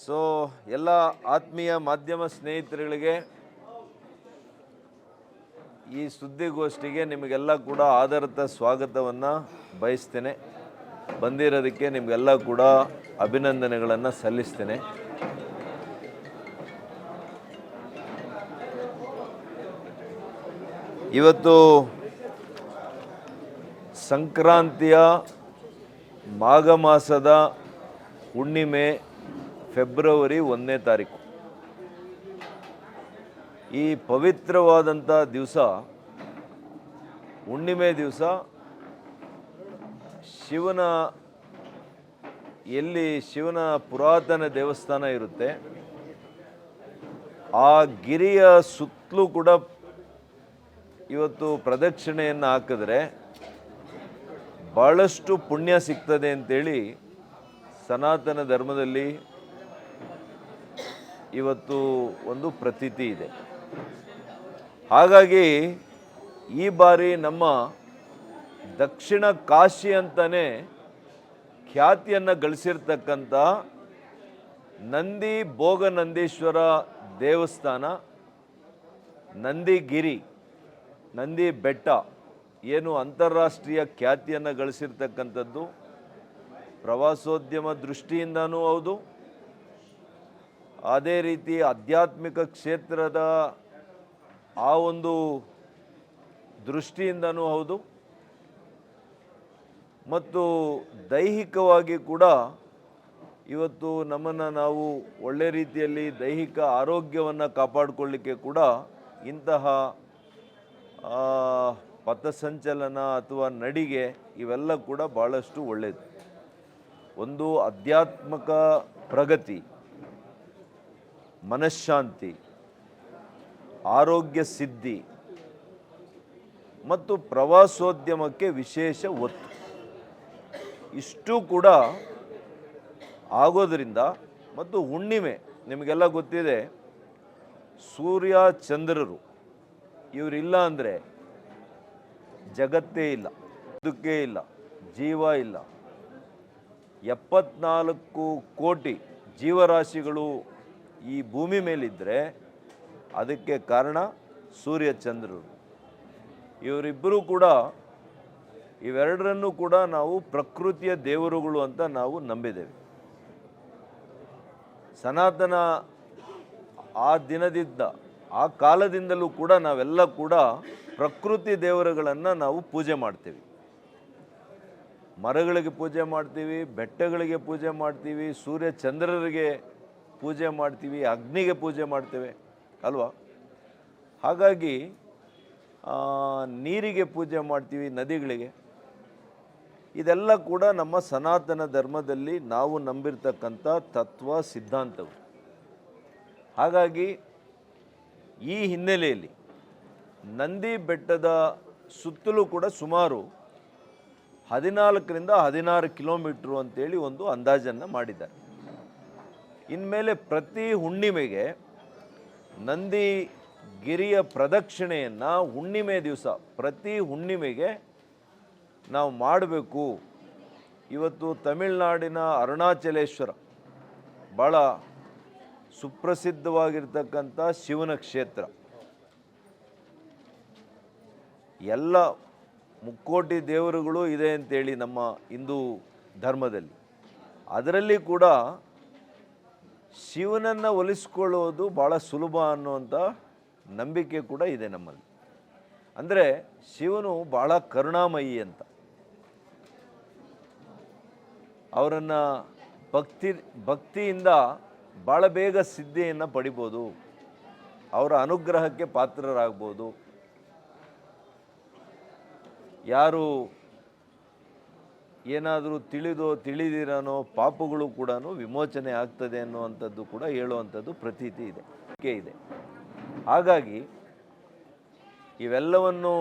So ಎಲ್ಲ ಆತ್ಮೀಯ ಮಾಧ್ಯಮ ಸ್ನೇಹಿತರುಗಳಿಗೆ ಈ ಸುದ್ದಿಗೋಷ್ಠಿಗೆ ನಿಮಗೆಲ್ಲ ಕೂಡ ಆದರದ ಸ್ವಾಗತವನ್ನು ಬಯಸ್ತೇನೆ. ಬಂದಿರೋದಕ್ಕೆ ನಿಮಗೆಲ್ಲ ಕೂಡ ಅಭಿನಂದನೆಗಳನ್ನು ಸಲ್ಲಿಸ್ತೇನೆ. ಇವತ್ತು ಸಂಕ್ರಾಂತಿಯ ಮಾಘ ಮಾಸದ ಹುಣ್ಣಿಮೆ ಫೆಬ್ರವರಿ 1ನೇ ತಾರೀಕು. ಈ ಪವಿತ್ರವಾದಂಥ ದಿವಸ, ಹುಣ್ಣಿಮೆ ದಿವಸ, ಶಿವನ ಪುರಾತನ ದೇವಸ್ಥಾನ ಇರುತ್ತೆ. ಆ ಗಿರಿಯ ಸುತ್ತಲೂ ಕೂಡ ಇವತ್ತು ಪ್ರದಕ್ಷಿಣೆಯನ್ನು ಹಾಕಿದ್ರೆ ಭಾಳಷ್ಟು ಪುಣ್ಯ ಸಿಗ್ತದೆ ಅಂತೇಳಿ ಸನಾತನ ಧರ್ಮದಲ್ಲಿ ಇವತ್ತು ಒಂದು ಪ್ರತೀತಿ ಇದೆ. ಹಾಗಾಗಿ ಈ ಬಾರಿ ನಮ್ಮ ದಕ್ಷಿಣ ಕಾಶಿ ಅಂತಲೇ ಖ್ಯಾತಿಯನ್ನು ಗಳಿಸಿರ್ತಕ್ಕಂಥ ನಂದಿ ಭೋಗನಂದೀಶ್ವರ ದೇವಸ್ಥಾನ, ನಂದಿಗಿರಿ, ನಂದಿ ಬೆಟ್ಟ ಏನು ಅಂತಾರಾಷ್ಟ್ರೀಯ ಖ್ಯಾತಿಯನ್ನು ಗಳಿಸಿರ್ತಕ್ಕಂಥದ್ದು, ಪ್ರವಾಸೋದ್ಯಮ ದೃಷ್ಟಿಯಿಂದನೂ ಹೌದು, ಅದೇ ರೀತಿ ಆಧ್ಯಾತ್ಮಿಕ ಕ್ಷೇತ್ರದ ಆ ಒಂದು ದೃಷ್ಟಿಯಿಂದನೂ ಹೌದು, ಮತ್ತು ದೈಹಿಕವಾಗಿ ಕೂಡ ಇವತ್ತು ನಮ್ಮನ್ನು ನಾವು ಒಳ್ಳೆ ರೀತಿಯಲ್ಲಿ ದೈಹಿಕ ಆರೋಗ್ಯವನ್ನು ಕಾಪಾಡಿಕೊಳ್ಳಿಕ್ಕೆ ಕೂಡ ಇಂತಹ ಪಥಸಂಚಲನ ಅಥವಾ ನಡಿಗೆ ಇವೆಲ್ಲ ಕೂಡ ಭಾಳಷ್ಟು ಒಳ್ಳೆಯದು. ಒಂದು ಆಧ್ಯಾತ್ಮಿಕ ಪ್ರಗತಿ, ಮನಃಶಾಂತಿ, ಆರೋಗ್ಯ ಸಿದ್ಧಿ ಮತ್ತು ಪ್ರವಾಸೋದ್ಯಮಕ್ಕೆ ವಿಶೇಷ ಒತ್ತು, ಇಷ್ಟು ಕೂಡ ಆಗೋದರಿಂದ. ಮತ್ತು ಹುಣ್ಣಿಮೆ ನಿಮಗೆಲ್ಲ ಗೊತ್ತಿದೆ, ಸೂರ್ಯ ಚಂದ್ರರು ಇವರಿಲ್ಲ ಅಂದರೆ ಜಗತ್ತೇ ಇಲ್ಲ, ಬದುಕೇ ಇಲ್ಲ, ಜೀವ ಇಲ್ಲ. 74 ಕೋಟಿ ಜೀವರಾಶಿಗಳು ಈ ಭೂಮಿ ಮೇಲಿದ್ದರೆ ಅದಕ್ಕೆ ಕಾರಣ ಸೂರ್ಯ ಚಂದ್ರರು. ಇವರಿಬ್ಬರೂ ಕೂಡ, ಇವೆರಡರನ್ನು ಕೂಡ ನಾವು ಪ್ರಕೃತಿಯ ದೇವರುಗಳು ಅಂತ ನಾವು ನಂಬಿದ್ದೇವೆ. ಸನಾತನ ಆ ದಿನದಿಂದ, ಆ ಕಾಲದಿಂದಲೂ ಕೂಡ ನಾವೆಲ್ಲ ಕೂಡ ಪ್ರಕೃತಿ ದೇವರುಗಳನ್ನು ನಾವು ಪೂಜೆ ಮಾಡ್ತೀವಿ. ಮರಗಳಿಗೆ ಪೂಜೆ ಮಾಡ್ತೀವಿ, ಬೆಟ್ಟಗಳಿಗೆ ಪೂಜೆ ಮಾಡ್ತೀವಿ, ಸೂರ್ಯ ಚಂದ್ರರಿಗೆ ಪೂಜೆ ಮಾಡ್ತೀವಿ, ಅಗ್ನಿಗೆ ಪೂಜೆ ಮಾಡ್ತೇವೆ ಅಲ್ವಾ. ಹಾಗಾಗಿ ನೀರಿಗೆ ಪೂಜೆ ಮಾಡ್ತೀವಿ, ನದಿಗಳಿಗೆ. ಇದೆಲ್ಲ ಕೂಡ ನಮ್ಮ ಸನಾತನ ಧರ್ಮದಲ್ಲಿ ನಾವು ನಂಬಿರ್ತಕ್ಕಂಥ ತತ್ವ ಸಿದ್ಧಾಂತವು. ಹಾಗಾಗಿ ಈ ಹಿನ್ನೆಲೆಯಲ್ಲಿ ನಂದಿ ಬೆಟ್ಟದ ಸುತ್ತಲೂ ಕೂಡ ಸುಮಾರು 14ರಿಂದ 16 ಕಿಲೋಮೀಟ್ರು ಅಂತೇಳಿ ಒಂದು ಅಂದಾಜನ್ನು ಮಾಡಿದ್ದಾರೆ. ಇನ್ಮೇಲೆ ಪ್ರತಿ ಹುಣ್ಣಿಮೆಗೆ ನಂದಿ ಗಿರಿಯ ಪ್ರದಕ್ಷಿಣೆಯನ್ನು ಹುಣ್ಣಿಮೆ ದಿವಸ, ಪ್ರತಿ ಹುಣ್ಣಿಮೆಗೆ ನಾವು ಮಾಡಬೇಕು. ಇವತ್ತು ತಮಿಳುನಾಡಿನ ಅರುಣಾಚಲೇಶ್ವರ ಭಾಳ ಸುಪ್ರಸಿದ್ಧವಾಗಿರ್ತಕ್ಕಂಥ ಶಿವನ ಕ್ಷೇತ್ರ. ಎಲ್ಲ ಮುಕ್ಕೋಟಿ ದೇವರುಗಳು ಇದೆ ಅಂತೇಳಿ ನಮ್ಮ ಹಿಂದೂ ಧರ್ಮದಲ್ಲಿ. ಅದರಲ್ಲಿ ಕೂಡ ಶಿವನನ್ನು ಒಲಿಸ್ಕೊಳ್ಳೋದು ಭಾಳ ಸುಲಭ ಅನ್ನುವಂಥ ನಂಬಿಕೆ ಕೂಡ ಇದೆ ನಮ್ಮಲ್ಲಿ. ಅಂದರೆ ಶಿವನು ಭಾಳ ಕರುಣಾಮಯಿ ಅಂತ. ಅವರನ್ನು ಭಕ್ತಿಯಿಂದ ಭಾಳ ಬೇಗ ಸಿದ್ಧಿಯನ್ನು ಪಡಿಬೋದು, ಅವರ ಅನುಗ್ರಹಕ್ಕೆ ಪಾತ್ರರಾಗ್ಬೋದು. ಯಾರು ಏನಾದರೂ ತಿಳಿದಿರೋನೋ ಪಾಪಗಳು ಕೂಡ ವಿಮೋಚನೆ ಆಗ್ತದೆ ಅನ್ನುವಂಥದ್ದು ಕೂಡ ಹೇಳುವಂಥದ್ದು ಪ್ರತೀತಿ ಇದೆ. ಹಾಗಾಗಿ ಇವೆಲ್ಲವನ್ನು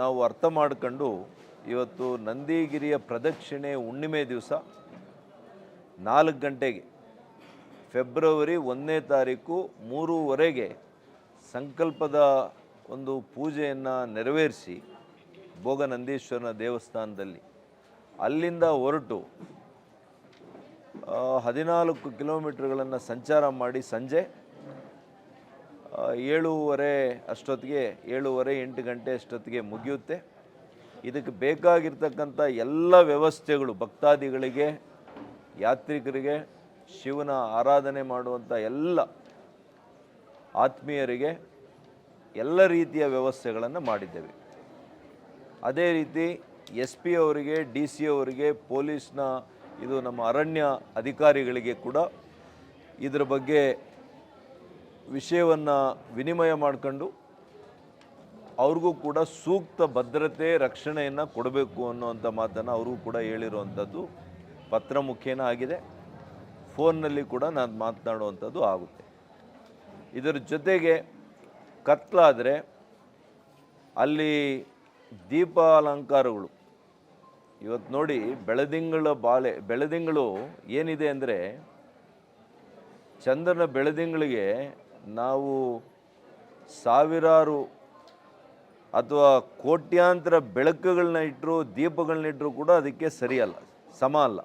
ನಾವು ಅರ್ಥ ಮಾಡ್ಕೊಂಡು ಇವತ್ತು ನಂದಿಗಿರಿಯ ಪ್ರದಕ್ಷಿಣೆ ಹುಣ್ಣಿಮೆ ದಿವಸ 4 ಗಂಟೆಗೆ ಫೆಬ್ರವರಿ 1ನೇ ತಾರೀಕು 3:15 ಸಂಕಲ್ಪದ ಒಂದು ಪೂಜೆಯನ್ನು ನೆರವೇರಿಸಿ ಭೋಗನಂದೀಶ್ವರನ ದೇವಸ್ಥಾನದಲ್ಲಿ, ಅಲ್ಲಿಂದ ಹೊರಟು 14 ಕಿಲೋಮೀಟರ್ಗಳನ್ನು ಸಂಚಾರ ಮಾಡಿ ಸಂಜೆ 7:30 ಅಷ್ಟೊತ್ತಿಗೆ 7:30 8 ಗಂಟೆ ಅಷ್ಟೊತ್ತಿಗೆ ಮುಗಿಯುತ್ತೆ. ಇದಕ್ಕೆ ಬೇಕಾಗಿರ್ತಕ್ಕಂಥ ಎಲ್ಲ ವ್ಯವಸ್ಥೆಗಳು ಭಕ್ತಾದಿಗಳಿಗೆ, ಯಾತ್ರಿಕರಿಗೆ, ಶಿವನ ಆರಾಧನೆ ಮಾಡುವಂಥ ಎಲ್ಲ ಆತ್ಮೀಯರಿಗೆ ಎಲ್ಲ ರೀತಿಯ ವ್ಯವಸ್ಥೆಗಳನ್ನು ಮಾಡಿದ್ದೇವೆ. ಅದೇ ರೀತಿ SP ಅವರಿಗೆ, DC ಅವರಿಗೆ, ಪೊಲೀಸ್ನ ಇದು ನಮ್ಮ ಅರಣ್ಯ ಅಧಿಕಾರಿಗಳಿಗೆ ಕೂಡ ಇದರ ಬಗ್ಗೆ ವಿಷಯವನ್ನು ವಿನಿಮಯ ಮಾಡಿಕೊಂಡು ಅವ್ರಿಗೂ ಕೂಡ ಸೂಕ್ತ ಭದ್ರತೆ ರಕ್ಷಣೆಯನ್ನು ಕೊಡಬೇಕು ಅನ್ನುವಂಥ ಮಾತನ್ನು ಅವ್ರಿಗೂ ಕೂಡ ಹೇಳಿರುವಂಥದ್ದು ಪತ್ರ ಮುಖೇನ ಆಗಿದೆ. ಫೋನ್ನಲ್ಲಿ ಕೂಡ ನಾನು ಮಾತನಾಡುವಂಥದ್ದು ಆಗುತ್ತೆ. ಇದರ ಜೊತೆಗೆ ಕತ್ಲಾದರೆ ಅಲ್ಲಿ ದೀಪ ಅಲಂಕಾರಗಳು ಇವತ್ತು ನೋಡಿ, ಬೆಳದಿಂಗಳು ಏನಿದೆ ಅಂದರೆ, ಚಂದ್ರನ ಬೆಳದಿಂಗಳಿಗೆ ನಾವು ಸಾವಿರಾರು ಅಥವಾ ಕೋಟ್ಯಾಂತರ ಬೆಳಕುಗಳನ್ನ ಇಟ್ಟರು, ದೀಪಗಳನ್ನ ಇಟ್ಟರು ಕೂಡ ಅದಕ್ಕೆ ಸರಿಯಲ್ಲ, ಸಮ ಅಲ್ಲ.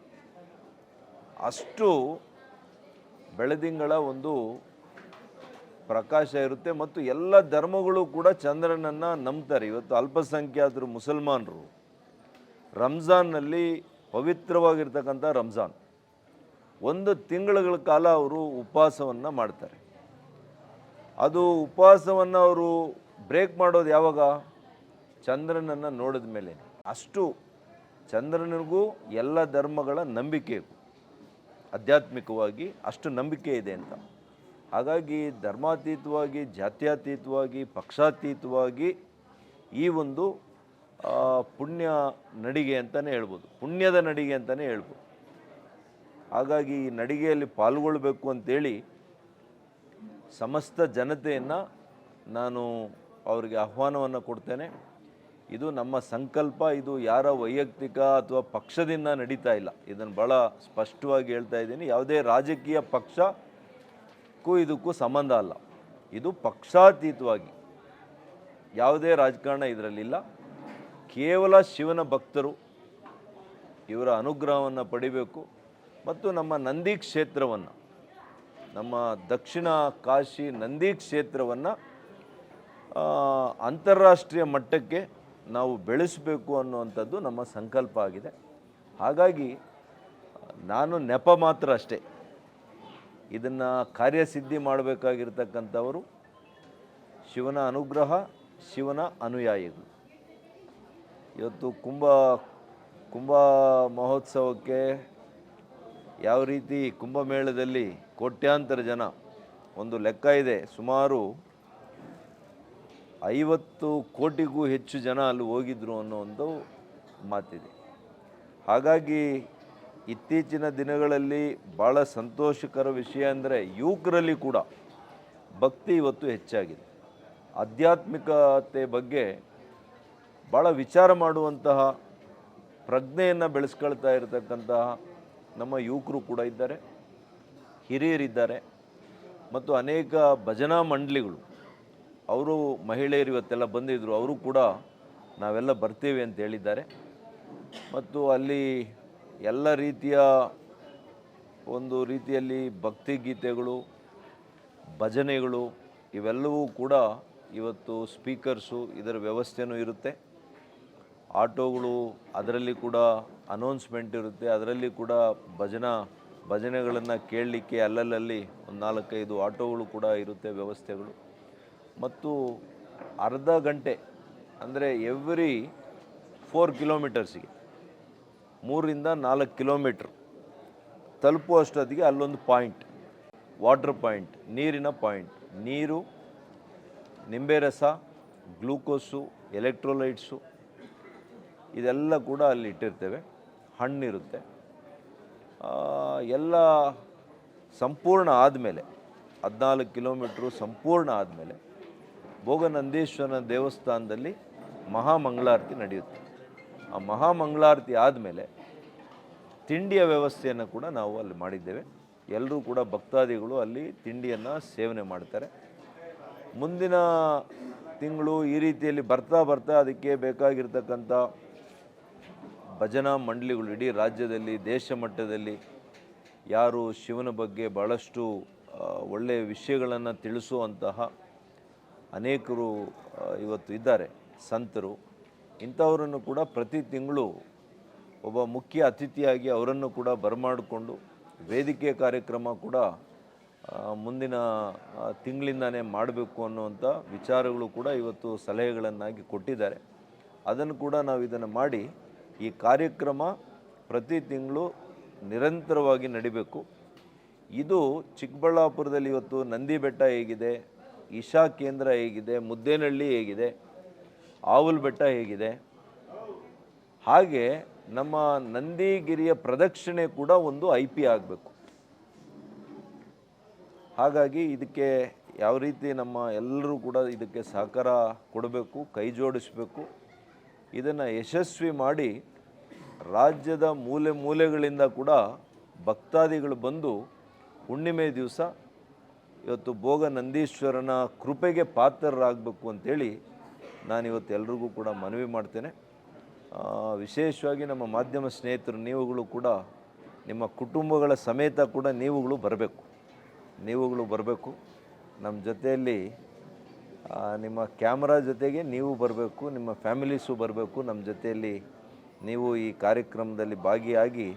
ಅಷ್ಟು ಬೆಳದಿಂಗಳ ಒಂದು ಪ್ರಕಾಶ ಇರುತ್ತೆ. ಮತ್ತು ಎಲ್ಲ ಧರ್ಮಗಳು ಕೂಡ ಚಂದ್ರನನ್ನು ನಂಬ್ತಾರೆ. ಇವತ್ತು ಅಲ್ಪಸಂಖ್ಯಾತರು ಮುಸಲ್ಮಾನರು ರಂಜಾನ್ನಲ್ಲಿ, ಪವಿತ್ರವಾಗಿರ್ತಕ್ಕಂಥ ರಂಜಾನ್, 1 ತಿಂಗಳ ಕಾಲ ಅವರು ಉಪವಾಸವನ್ನು ಮಾಡ್ತಾರೆ. ಅದು ಉಪವಾಸವನ್ನು ಅವರು ಬ್ರೇಕ್ ಮಾಡೋದು ಯಾವಾಗ? ಚಂದ್ರನನ್ನು ನೋಡಿದ ಮೇಲೆ. ಅಷ್ಟು ಚಂದ್ರನಿಗೂ ಎಲ್ಲ ಧರ್ಮಗಳ ನಂಬಿಕೆ, ಆಧ್ಯಾತ್ಮಿಕವಾಗಿ ಅಷ್ಟು ನಂಬಿಕೆ ಇದೆ ಅಂತ. ಹಾಗಾಗಿ ಧರ್ಮಾತೀತವಾಗಿ, ಜಾತ್ಯತೀತವಾಗಿ, ಪಕ್ಷಾತೀತವಾಗಿ ಈ ಒಂದು ಪುಣ್ಯ ನಡಿಗೆ ಅಂತಲೇ ಹೇಳ್ಬೋದು, ಪುಣ್ಯದ ನಡಿಗೆ ಅಂತಲೇ ಹೇಳ್ಬೋದು. ಹಾಗಾಗಿ ಈ ನಡಿಗೆಯಲ್ಲಿ ಪಾಲ್ಗೊಳ್ಬೇಕು ಅಂತೇಳಿ ಸಮಸ್ತ ಜನತೆಯನ್ನು ನಾನು ಅವರಿಗೆ ಆಹ್ವಾನವನ್ನು ಕೊಡ್ತೇನೆ. ಇದು ನಮ್ಮ ಸಂಕಲ್ಪ, ಇದು ಯಾರ ವೈಯಕ್ತಿಕ ಅಥವಾ ಪಕ್ಷದಿಂದ ನಡೀತಾ ಇಲ್ಲ. ಇದನ್ನು ಭಾಳ ಸ್ಪಷ್ಟವಾಗಿ ಹೇಳ್ತಾ ಇದ್ದೀನಿ. ಯಾವುದೇ ರಾಜಕೀಯ ಪಕ್ಷಕ್ಕೂ ಇದಕ್ಕೂ ಸಂಬಂಧ ಅಲ್ಲ. ಇದು ಪಕ್ಷಾತೀತವಾಗಿ ಯಾವುದೇ ರಾಜಕಾರಣ ಇದರಲ್ಲಿಲ್ಲ. ಕೇವಲ ಶಿವನ ಭಕ್ತರು ಇವರ ಅನುಗ್ರಹವನ್ನು ಪಡಿಬೇಕು. ಮತ್ತು ನಮ್ಮ ನಂದಿ ಕ್ಷೇತ್ರವನ್ನು, ನಮ್ಮ ದಕ್ಷಿಣ ಕಾಶಿ ನಂದಿ ಕ್ಷೇತ್ರವನ್ನು ಅಂತಾರಾಷ್ಟ್ರೀಯ ಮಟ್ಟಕ್ಕೆ ನಾವು ಬೆಳೆಸಬೇಕು ಅನ್ನುವಂಥದ್ದು ನಮ್ಮ ಸಂಕಲ್ಪ ಆಗಿದೆ. ಹಾಗಾಗಿ ನಾನು ನೆಪ ಮಾತ್ರ ಅಷ್ಟೇ. ಇದನ್ನು ಕಾರ್ಯಸಿದ್ಧಿ ಮಾಡಬೇಕಾಗಿರ್ತಕ್ಕಂಥವರು ಶಿವನ ಅನುಗ್ರಹ, ಶಿವನ ಅನುಯಾಯಿಗಳು. ಇವತ್ತು ಕುಂಭ ಮಹೋತ್ಸವಕ್ಕೆ ಯಾವ ರೀತಿ ಕುಂಭಮೇಳದಲ್ಲಿ ಕೋಟ್ಯಾಂತರ ಜನ, ಒಂದು ಲೆಕ್ಕ ಇದೆ, ಸುಮಾರು 50 ಕೋಟಿಗೂ ಹೆಚ್ಚು ಜನ ಅಲ್ಲಿ ಹೋಗಿದ್ರು ಅನ್ನೋ ಒಂದು ಮಾತಿದೆ. ಹಾಗಾಗಿ ಇತ್ತೀಚಿನ ದಿನಗಳಲ್ಲಿ ಭಾಳ ಸಂತೋಷಕರ ವಿಷಯ ಅಂದರೆ ಯುವಕರಲ್ಲಿ ಕೂಡ ಭಕ್ತಿ ಇವತ್ತು ಹೆಚ್ಚಾಗಿದೆ. ಆಧ್ಯಾತ್ಮಿಕತೆ ಬಗ್ಗೆ ಭಾಳ ವಿಚಾರ ಮಾಡುವಂತಹ ಪ್ರಜ್ಞೆಯನ್ನು ಬೆಳೆಸ್ಕೊಳ್ತಾ ಇರತಕ್ಕಂತಹ ನಮ್ಮ ಯುವಕರು ಕೂಡ ಇದ್ದಾರೆ, ಹಿರಿಯರಿದ್ದಾರೆ. ಮತ್ತು ಅನೇಕ ಭಜನಾ ಮಂಡಳಿಗಳು, ಅವರು ಮಹಿಳೆಯರು ಇವತ್ತೆಲ್ಲ ಬಂದಿದ್ದರು, ಅವರು ಕೂಡ ನಾವೆಲ್ಲ ಬರ್ತೀವಿ ಅಂತ ಹೇಳಿದ್ದಾರೆ. ಮತ್ತು ಅಲ್ಲಿ ಎಲ್ಲ ರೀತಿಯ ಒಂದು ರೀತಿಯಲ್ಲಿ ಭಕ್ತಿಗೀತೆಗಳು, ಭಜನೆಗಳು ಇವೆಲ್ಲವೂ ಕೂಡ ಇವತ್ತು ಸ್ಪೀಕರ್ಸು ಇದರ ವ್ಯವಸ್ಥೆನೂ ಇರುತ್ತೆ. ಆಟೋಗಳು, ಅದರಲ್ಲಿ ಕೂಡ ಅನೌನ್ಸ್ಮೆಂಟ್ ಇರುತ್ತೆ. ಅದರಲ್ಲಿ ಕೂಡ ಭಜನೆಗಳನ್ನು ಕೇಳಲಿಕ್ಕೆ ಅಲ್ಲಲ್ಲಿ ಒಂದು 4-5 ಆಟೋಗಳು ಕೂಡ ಇರುತ್ತೆ, ವ್ಯವಸ್ಥೆಗಳು. ಮತ್ತು ಅರ್ಧ ಗಂಟೆ ಅಂದರೆ ಎವ್ರಿ 4 ಕಿಲೋಮೀಟರ್ಸಿಗೆ 3-4 ಕಿಲೋಮೀಟ್ರ್ ತಲುಪುವಷ್ಟೊತ್ತಿಗೆ ಅಲ್ಲೊಂದು ಪಾಯಿಂಟ್, ವಾಟರ್ ಪಾಯಿಂಟ್, ನೀರಿನ ಪಾಯಿಂಟ್, ನೀರು, ನಿಂಬೆ ರಸ, ಗ್ಲೂಕೋಸು, ಎಲೆಕ್ಟ್ರೋಲೈಟ್ಸು ಇದೆಲ್ಲ ಕೂಡ ಅಲ್ಲಿ ಇಟ್ಟಿರ್ತೇವೆ. ಹಣ್ಣಿರುತ್ತೆ. ಎಲ್ಲ ಸಂಪೂರ್ಣ ಆದಮೇಲೆ 14 ಕಿಲೋಮೀಟ್ರು ಸಂಪೂರ್ಣ ಆದಮೇಲೆ ಭೋಗನಂದೀಶ್ವರನ ದೇವಸ್ಥಾನದಲ್ಲಿ ಮಹಾಮಂಗಳಾರತಿ ನಡೆಯುತ್ತೆ. ಆ ಮಹಾಮಂಗಳಾರತಿ ಆದಮೇಲೆ ತಿಂಡಿಯ ವ್ಯವಸ್ಥೆಯನ್ನು ಕೂಡ ನಾವು ಅಲ್ಲಿ ಮಾಡಿದ್ದೇವೆ. ಎಲ್ಲರೂ ಕೂಡ ಭಕ್ತಾದಿಗಳು ಅಲ್ಲಿ ತಿಂಡಿಯನ್ನು ಸೇವನೆ ಮಾಡ್ತಾರೆ. ಮುಂದಿನ ತಿಂಗಳು ಈ ರೀತಿಯಲ್ಲಿ ಬರ್ತಾ ಅದಕ್ಕೆ ಬೇಕಾಗಿರ್ತಕ್ಕಂಥ ಭಜನಾ ಮಂಡಳಿಗಳು ಇಡೀ ರಾಜ್ಯದಲ್ಲಿ, ದೇಶ ಮಟ್ಟದಲ್ಲಿ ಯಾರು ಶಿವನ ಬಗ್ಗೆ ಭಾಳಷ್ಟು ಒಳ್ಳೆಯ ವಿಷಯಗಳನ್ನು ತಿಳಿಸುವಂತಹ ಅನೇಕರು ಇವತ್ತು ಇದ್ದಾರೆ ಸಂತರು. ಇಂಥವರನ್ನು ಕೂಡ ಪ್ರತಿ ತಿಂಗಳು ಒಬ್ಬ ಮುಖ್ಯ ಅತಿಥಿಯಾಗಿ ಅವರನ್ನು ಕೂಡ ಬರಮಾಡಿಕೊಂಡು ವೇದಿಕೆ ಕಾರ್ಯಕ್ರಮ ಕೂಡ ಮುಂದಿನ ತಿಂಗಳಿಂದನೇ ಮಾಡಬೇಕು ಅನ್ನುವಂಥ ವಿಚಾರಗಳು ಕೂಡ ಇವತ್ತು ಸಲಹೆಗಳನ್ನಾಗಿ ಕೊಟ್ಟಿದ್ದಾರೆ. ಅದನ್ನು ಕೂಡ ನಾವು ಇದನ್ನು ಮಾಡಿ ಈ ಕಾರ್ಯಕ್ರಮ ಪ್ರತಿ ತಿಂಗಳು ನಿರಂತರವಾಗಿ ನಡಿಬೇಕು. ಇದು ಚಿಕ್ಕಬಳ್ಳಾಪುರದಲ್ಲಿ ಇವತ್ತು ನಂದಿ ಬೆಟ್ಟ ಹೇಗಿದೆ, ಇಶಾ ಕೇಂದ್ರ ಹೇಗಿದೆ, ಮುದ್ದೇನಹಳ್ಳಿ ಹೇಗಿದೆ, ಆವಲ್ ಬೆಟ್ಟ ಹೇಗಿದೆ, ಹಾಗೆ ನಮ್ಮ ನಂದಿಗಿರಿಯ ಪ್ರದಕ್ಷಿಣೆ ಕೂಡ ಒಂದು IP ಆಗಬೇಕು. ಹಾಗಾಗಿ ಇದಕ್ಕೆ ಯಾವ ರೀತಿ ನಮ್ಮ ಎಲ್ಲರೂ ಕೂಡ ಇದಕ್ಕೆ ಸಹಕಾರ ಕೊಡಬೇಕು, ಕೈ ಜೋಡಿಸಬೇಕು. ಇದನ್ನು ಯಶಸ್ವಿ ಮಾಡಿ ರಾಜ್ಯದ ಮೂಲೆ ಮೂಲೆಗಳಿಂದ ಕೂಡ ಭಕ್ತಾದಿಗಳು ಬಂದು ಹುಣ್ಣಿಮೆ ದಿವಸ ಇವತ್ತು ಭೋಗ ನಂದೀಶ್ವರನ ಕೃಪೆಗೆ ಪಾತ್ರರಾಗಬೇಕು ಅಂತೇಳಿ ನಾನಿವತ್ತು ಎಲ್ರಿಗೂ ಕೂಡ ಮನವಿ ಮಾಡ್ತೇನೆ. ವಿಶೇಷವಾಗಿ ನಮ್ಮ ಮಾಧ್ಯಮ ಸ್ನೇಹಿತರು ನೀವುಗಳು ಕೂಡ ನಿಮ್ಮ ಕುಟುಂಬಗಳ ಸಮೇತ ಕೂಡ ನೀವುಗಳು ಬರಬೇಕು. ನಮ್ಮ ಜೊತೆಯಲ್ಲಿ ನಿಮ್ಮ ಕ್ಯಾಮ್ರಾ ಜೊತೆಗೆ ನೀವು ಬರಬೇಕು, ನಿಮ್ಮ ಫ್ಯಾಮಿಲೀಸು ಬರಬೇಕು. ನಮ್ಮ ಜೊತೆಯಲ್ಲಿ ನೀವು ಈ ಕಾರ್ಯಕ್ರಮದಲ್ಲಿ ಭಾಗಿಯಾಗಿ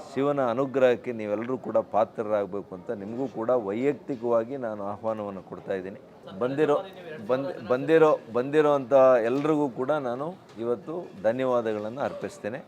ಶಿವನ ಅನುಗ್ರಹಕ್ಕೆ ನೀವೆಲ್ಲರೂ ಕೂಡ ಪಾತ್ರರಾಗಬೇಕು ಅಂತ ನಿಮಗೂ ಕೂಡ ವೈಯಕ್ತಿಕವಾಗಿ ನಾನು ಆಹ್ವಾನವನ್ನು ಕೊಡ್ತಾ ಇದ್ದೀನಿ. ಬಂದಿರೋ ಅಂಥ ಎಲ್ರಿಗೂ ಕೂಡ ನಾನು ಇವತ್ತು ಧನ್ಯವಾದಗಳನ್ನು ಅರ್ಪಿಸ್ತೇನೆ.